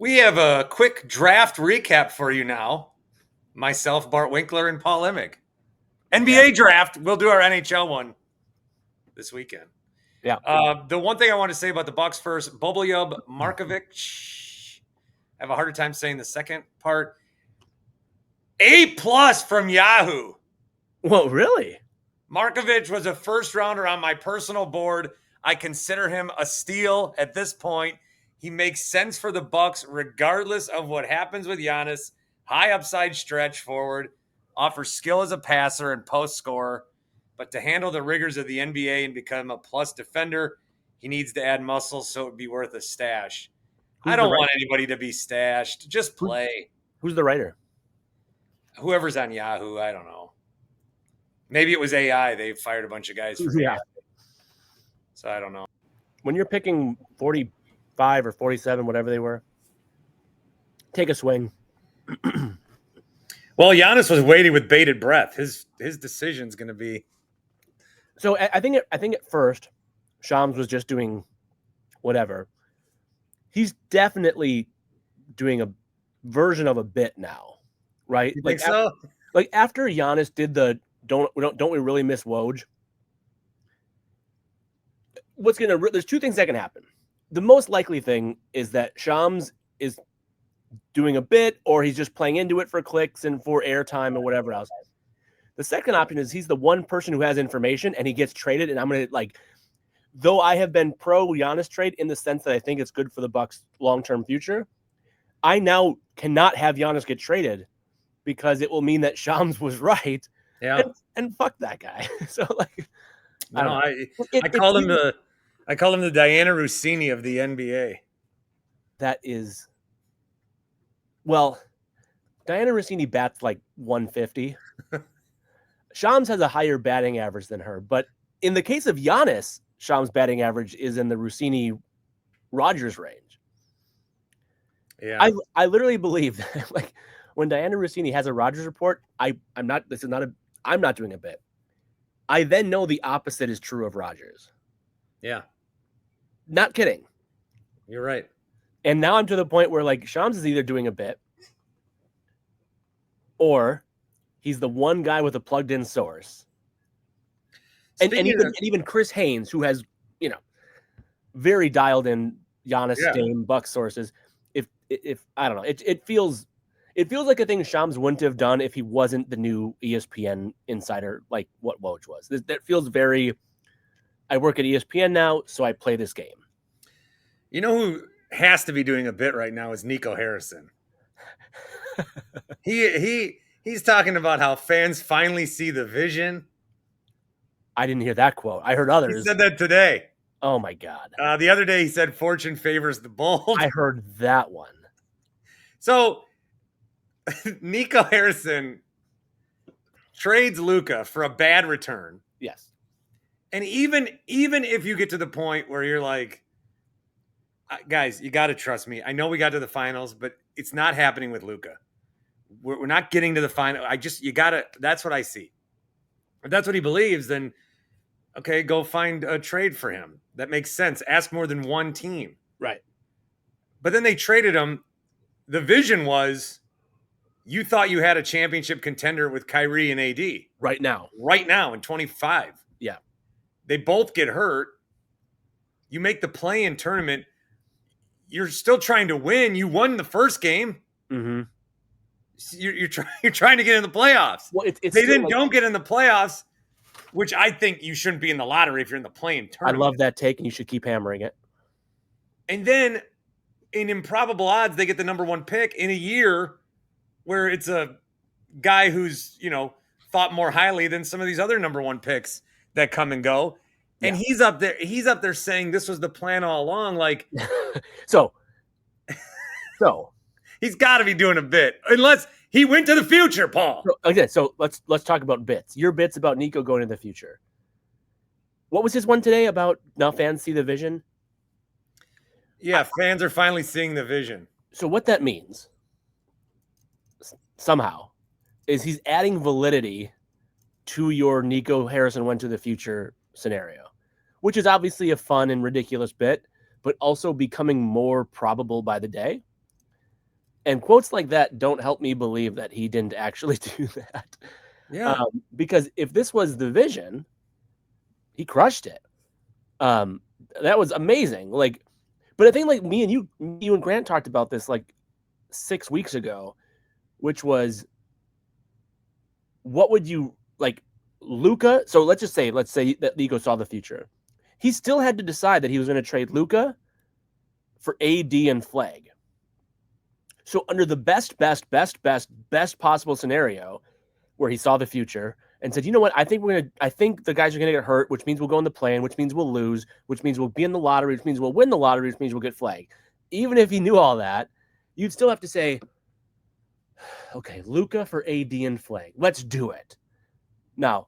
We have a quick draft recap for you now. Myself, Bart Winkler, and Paul Imig. NBA draft. We'll do our NHL one this weekend. Yeah. The one thing I want to say about the Bucks first, Bobolyub Markovic. I have a harder time saying the second part. A+ from Yahoo. Well, really? Markovic was a first rounder on my personal board. I consider him a steal at this point. He makes sense for the Bucks regardless of what happens with Giannis. High upside stretch forward, offers skill as a passer and post scorer, but to handle the rigors of the NBA and become a plus defender, he needs to add muscle, so it would be worth a stash. I don't want anybody to be stashed. Just play. Who's the writer? Whoever's on Yahoo, I don't know. Maybe it was AI. They fired a bunch of guys for AI. So I don't know. When you're picking 45 or 47, whatever they were, take a swing. Well, Giannis was waiting with bated breath. His decision's going to be. So I think at first, Shams was just doing whatever. He's definitely doing a version of a bit now, right? You think so? After Giannis did the don't we really miss Woj? There's two things that can happen. The most likely thing is that Shams is doing a bit, or he's just playing into it for clicks and for airtime or whatever else. The second option is he's the one person who has information and he gets traded. And I'm going to though I have been pro Giannis trade in the sense that I think it's good for the Bucks long-term future, I now cannot have Giannis get traded because it will mean that Shams was right. Yeah. And fuck that guy. So I call him the Diana Rossini of the NBA. That is, well, Diana Rossini bats like 150. Shams has a higher batting average than her, but in the case of Giannis, Shams' batting average is in the Rossini Rogers range. Yeah, I literally believe that, when Diana Rossini has a Rogers report, I'm not doing a bit. I then know the opposite is true of Rogers. Yeah. Not kidding. You're right. And now I'm to the point where Shams is either doing a bit or he's the one guy with a plugged in source. And even Chris Haynes, who has, very dialed in Giannis Dame Bucks sources. If I don't know, it feels like a thing Shams wouldn't have done if he wasn't the new ESPN insider, like what Woj was. That feels very, I work at ESPN now, so I play this game. You know who has to be doing a bit right now is Nico Harrison. He's talking about how fans finally see the vision. I didn't hear that quote. I heard others. He said that today. Oh my God. The other day he said fortune favors the bold. I heard that one. So Nico Harrison trades Luka for a bad return. Yes. And even if you get to the point where you're like, guys, you got to trust me. I know we got to the finals, but it's not happening with Luka. We're not getting to the final. That's what I see. If that's what he believes, then okay, go find a trade for him. That makes sense. Ask more than one team. Right. But then they traded him. The vision was you thought you had a championship contender with Kyrie and AD. Right now in 25. Yeah. They both get hurt. You make the play-in tournament. You're still trying to win. You won the first game. Mm-hmm. You're trying to get in the playoffs. Well, don't get in the playoffs, which I think you shouldn't be in the lottery if you're in the play-in tournament. I love that take, and you should keep hammering it. And then, in improbable odds, they get the number one pick in a year where it's a guy who's thought more highly than some of these other number one picks that come and go. And he's up there saying this was the plan all along. So he's got to be doing a bit, unless he went to the future, Paul. So let's talk about bits. Your bits about Nico going to the future. What was his one today about now fans see the vision? Yeah, fans are finally seeing the vision. So what that means, somehow, is he's adding validity to your Nico Harrison went to the future scenario, which is obviously a fun and ridiculous bit, but also becoming more probable by the day. And quotes like that don't help me believe that he didn't actually do that. Yeah. Because if this was the vision, he crushed it. That was amazing. Like, but I think like you and Grant talked about this like 6 weeks ago, which was, what would you like, Luka? So let's say that Nico saw the future. He still had to decide that he was going to trade Luka for AD and Flag. So under the best possible scenario, where he saw the future and said, you know what, I think the guys are gonna get hurt, which means we'll go in the play-in, which means we'll lose, which means we'll be in the lottery, which means we'll win the lottery, which means we'll get Flag. Even if he knew all that, you'd still have to say, okay, Luka for AD and Flag. Let's do it. Now,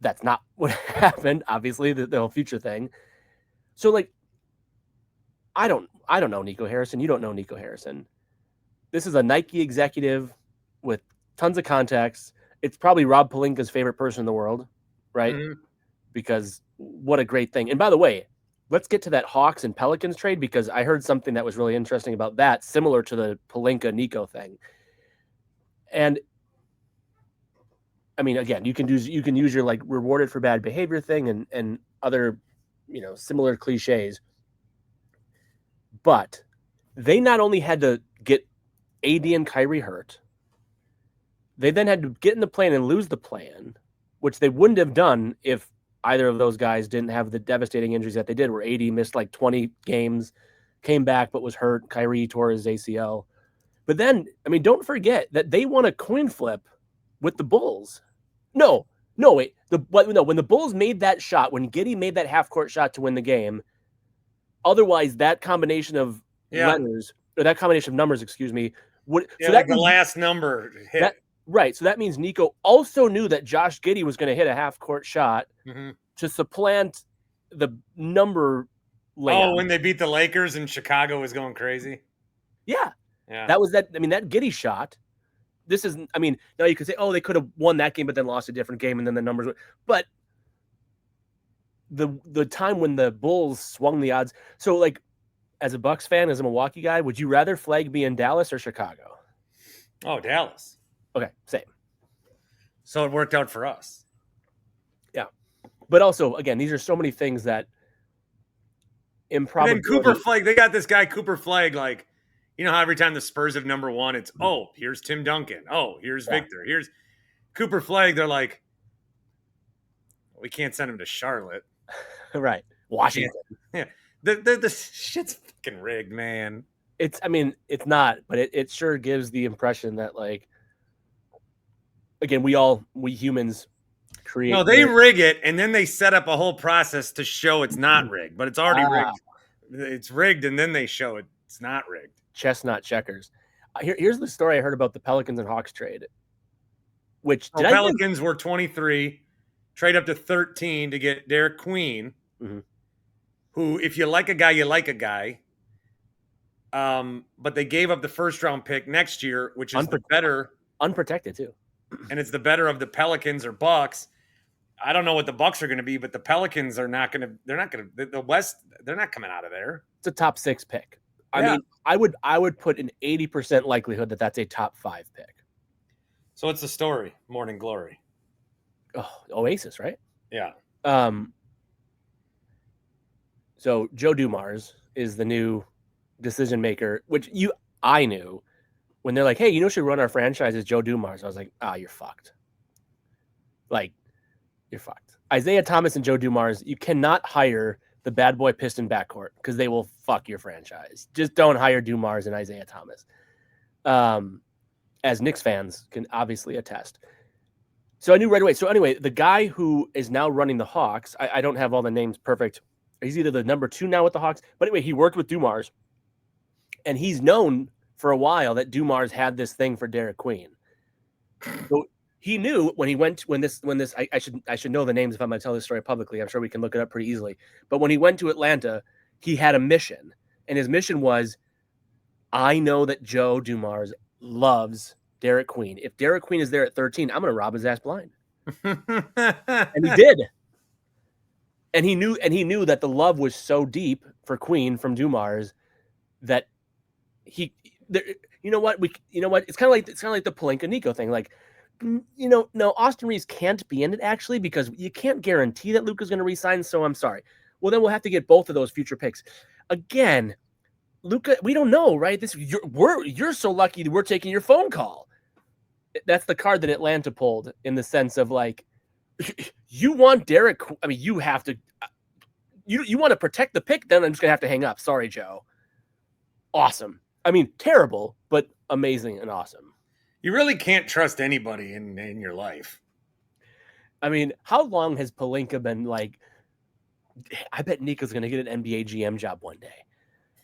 that's not what happened, obviously, the whole future thing. So, like, I don't know Nico Harrison. You don't know Nico Harrison. This is a Nike executive with tons of contacts. It's probably Rob Pelinka's favorite person in the world, right? Mm-hmm. Because what a great thing. And by the way, let's get to that Hawks and Pelicans trade, because I heard something that was really interesting about that, similar to the Pelinka-Nico thing. And I mean, again, you can use your like rewarded for bad behavior thing and other, similar cliches. But they not only had to get AD and Kyrie hurt, they then had to get in the play-in and lose the play-in, which they wouldn't have done if either of those guys didn't have the devastating injuries that they did, where AD missed like 20 games, came back but was hurt. Kyrie tore his ACL. But then, I mean, don't forget that they won a coin flip with the Bulls. No, wait. When the Bulls made that shot, when Giddey made that half-court shot to win the game, otherwise that combination of numbers, excuse me, would so that like the last number hit. Right. So that means Nico also knew that Josh Giddey was going to hit a half-court shot to supplant the number layout. Oh, when they beat the Lakers and Chicago was going crazy? Yeah. That was that. I mean, that Giddey shot. This is, I mean, now you could say, oh, they could have won that game, but then lost a different game, and then the numbers were. But the time when the Bulls swung the odds. So, like, as a Bucks fan, as a Milwaukee guy, would you rather Flag be in Dallas or Chicago? Oh, Dallas. Okay, same. So it worked out for us. Yeah. But also, again, these are so many things that improbability. And then Cooper Flag, they got this guy, Cooper Flag, like, you know how every time the Spurs have number one, it's, oh, here's Tim Duncan. Oh, here's Victor. Here's Cooper Flag. They're like, we can't send him to Charlotte. Right. Washington. Yeah. The shit's fucking rigged, man. It's not, but it sure gives the impression that, like, again, we humans create. No, they rig it, and then they set up a whole process to show it's not rigged, but it's already rigged. It's rigged, and then they show it's not rigged. Chestnut checkers. Here's the story I heard about the Pelicans and Hawks trade. Which Pelicans were 23, trade up to 13 to get Derek Queen, who, if you like a guy, you like a guy. But they gave up the first round pick next year, which is the better, unprotected too. And it's the better of the Pelicans or Bucks. I don't know what the Bucks are going to be, but the Pelicans are not going to. They're not going to. The West. They're not coming out of there. It's a top 6 pick. I mean, I would put an 80% likelihood that that's a top 5 pick. So what's the story? Morning Glory. Oh, Oasis, right? Yeah. So Joe Dumars is the new decision maker, which I knew when they're like, hey, you know, should run our franchise as Joe Dumars. I was like, you're fucked. Like, you're fucked. Isaiah Thomas and Joe Dumars, you cannot hire the bad boy Piston backcourt because they will fuck your franchise. Just don't hire Dumars and Isaiah Thomas. As Knicks fans can obviously attest. So I knew right away. So anyway, the guy who is now running the Hawks, I don't have all the names perfect. He's either the number 2 now with the Hawks, but anyway, he worked with Dumars, and he's known for a while that Dumars had this thing for Derek Queen. So he knew when I should know the names if I'm going to tell this story publicly. I'm sure we can look it up pretty easily. But when he went to Atlanta, he had a mission, and his mission was, I know that Joe Dumars loves Derek Queen. If Derek Queen is there at 13, I'm going to rob his ass blind. And he did. And he knew that the love was so deep for Queen from Dumars that you know what? It's kind of like the Pelinka Nico thing. Like, no, Austin Reeves can't be in it actually because you can't guarantee that Luka's going to resign. So I'm sorry. Well, then we'll have to get both of those future picks. Again, Luka, we don't know, right? You're so lucky that we're taking your phone call. That's the card that Atlanta pulled in the sense of like, you want Derek. I mean, you have to. You want to protect the pick. Then I'm just gonna have to hang up. Sorry, Joe. Awesome. I mean, terrible, but amazing and awesome. You really can't trust anybody in your life. I mean, how long has Pelinka been like? I bet Nico's gonna get an NBA GM job one day,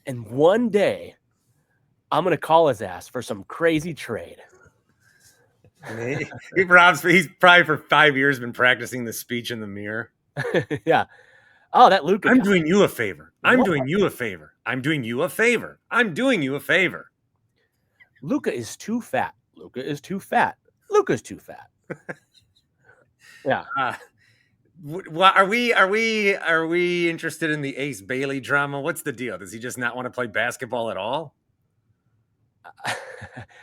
and one day, I'm gonna call his ass for some crazy trade. He's probably for 5 years been practicing the speech in the mirror. Yeah. Oh, that Luka. I'm doing you a favor. I'm doing you a favor. I'm doing you a favor. I'm doing you a favor. Luka is too fat. Luka is too fat. Luka's too fat. Yeah. Are we interested in the Ace Bailey drama? What's the deal? Does he just not want to play basketball at all?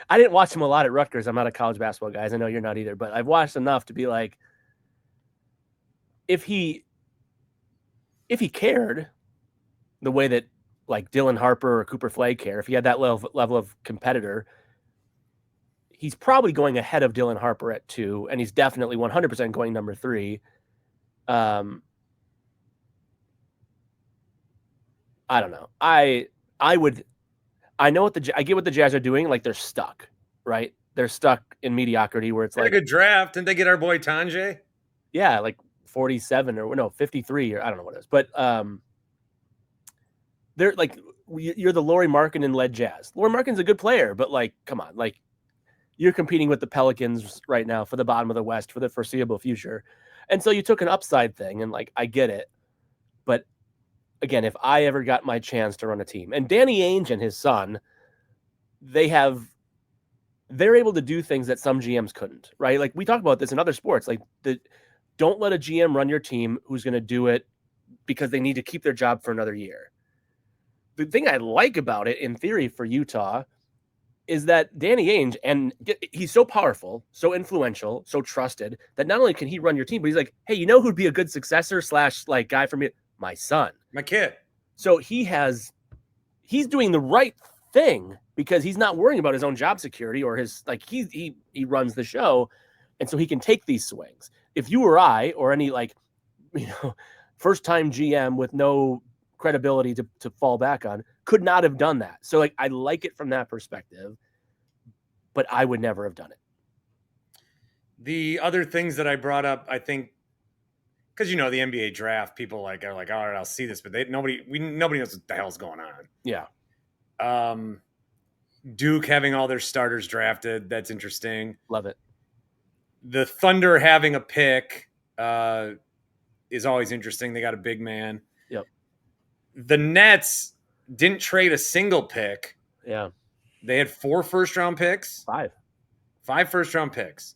I didn't watch him a lot at Rutgers. I'm not a college basketball guy. I know you're not either, but I've watched enough to be like, if he cared the way that like Dylan Harper or Cooper Flagg care, if he had that level of competitor, he's probably going ahead of Dylan Harper at 2, and he's definitely 100% going number 3. I don't know. I know I get what the Jazz are doing. Like they're stuck, right? They're stuck in mediocrity where it's like a good draft. Didn't they get our boy Tanjay? Yeah, like 47 or no 53 or I don't know what it is, but they're like you're the Lauri Markkanen led Jazz. Lauri Markkanen's a good player, but like, come on, like you're competing with the Pelicans right now for the bottom of the West for the foreseeable future, and so you took an upside thing, and like I get it, but again, if I ever got my chance to run a team, and Danny Ainge and his son, they're able to do things that some GMs couldn't, right? Like we talk about this in other sports, like don't let a GM run your team who's going to do it because they need to keep their job for another year. The thing I like about it in theory for Utah is that Danny Ainge, and he's so powerful, so influential, so trusted that not only can he run your team, but he's like, hey, you know who'd be a good successor / like guy for me? My son. My kid. So he's doing the right thing because he's not worrying about his own job security or his like he runs the show, and so he can take these swings. If you or I or any like first time GM with no credibility to fall back on could not have done that. So like I like it from that perspective, but I would never have done it. The other things that I brought up, I think, because the NBA draft, people are like, all right, I'll see this, but nobody knows what the hell's going on. Yeah. Duke having all their starters drafted, that's interesting. Love it. The Thunder having a pick is always interesting. They got a big man. Yep. The Nets didn't trade a single pick. Yeah. They had 4 first-round picks. 5 first-round picks.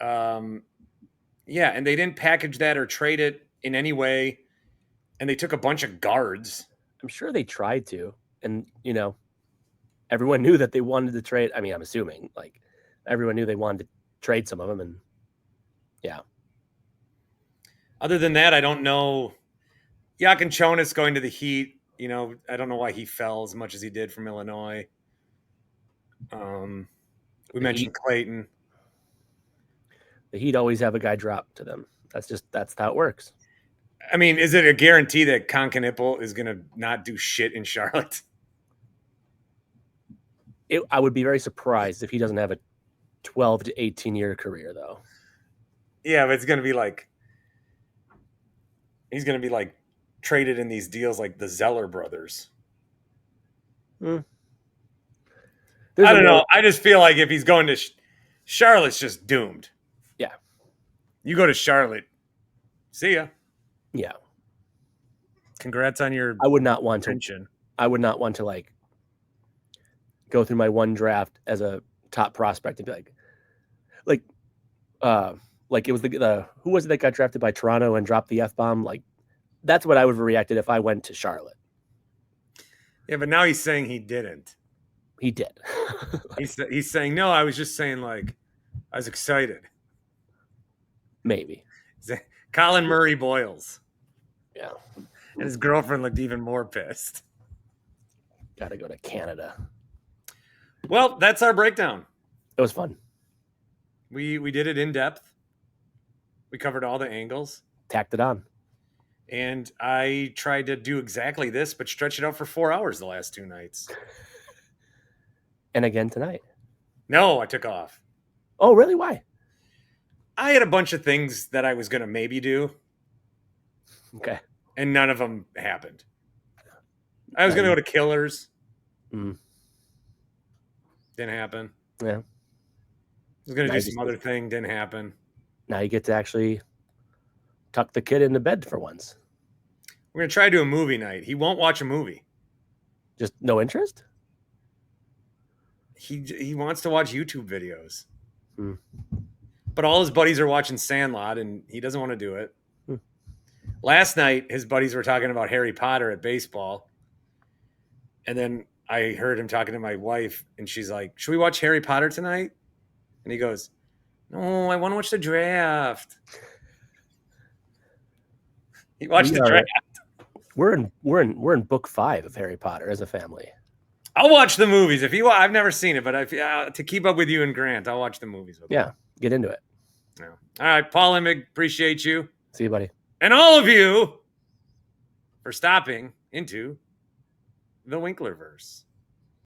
Yeah, and they didn't package that or trade it in any way. And they took a bunch of guards. I'm sure they tried to. And, everyone knew that they wanted to trade. I mean, I'm assuming, like, everyone knew they wanted to trade some of them. And, yeah. Other than that, I don't know. Yakin Chonis going to the Heat. I don't know why he fell as much as he did from Illinois. We mentioned Clayton. The Heat always have a guy drop to them. That's how it works. I mean, is it a guarantee that Konkanipple is going to not do shit in Charlotte? I would be very surprised if he doesn't have a 12 to 18 year career, though. Yeah, but it's going to be like he's going to be like traded in these deals like the Zeller brothers. I don't know. I just feel like if he's going to Charlotte's just doomed. Yeah. You go to Charlotte. See ya. Yeah. Congrats on your I would not want pension. I would not want to like go through my one draft as a top prospect and be like it was the who was it that got drafted by Toronto and dropped the F-bomb? Like that's what I would have reacted if I went to Charlotte. Yeah, but now he's saying he didn't. He did. He's saying, no, I was just saying, like, I was excited. Maybe. Colin Murray boils. Yeah. And his girlfriend looked even more pissed. Got to go to Canada. Well, that's our breakdown. It was fun. We did it in depth. We covered all the angles. Tacked it on. And I tried to do exactly this, but stretch it out for 4 hours the last 2 nights. And again tonight. No, I took off. Oh, really? Why? I had a bunch of things that I was going to maybe do. Okay. And none of them happened. I was going to go to Killers. Mm. Didn't happen. Yeah. I was going to do some other thing. Didn't happen. Now you get to actually tuck the kid into bed for once. We're going to try to do a movie night. He won't watch a movie. Just no interest? He wants to watch YouTube videos. Hmm. But all his buddies are watching Sandlot, and he doesn't want to do it. Hmm. Last night, his buddies were talking about Harry Potter at baseball. And then I heard him talking to my wife, and she's like, should we watch Harry Potter tonight? And he goes, no, I want to watch the draft. He watched the draft. We're in book 5 of Harry Potter as a family. I'll watch the movies. I've never seen it, but to keep up with you and Grant, I'll watch the movies with you. Get into it. Yeah. All right, Paul Imig, appreciate you. See you, buddy. And all of you for stopping into the Winklerverse.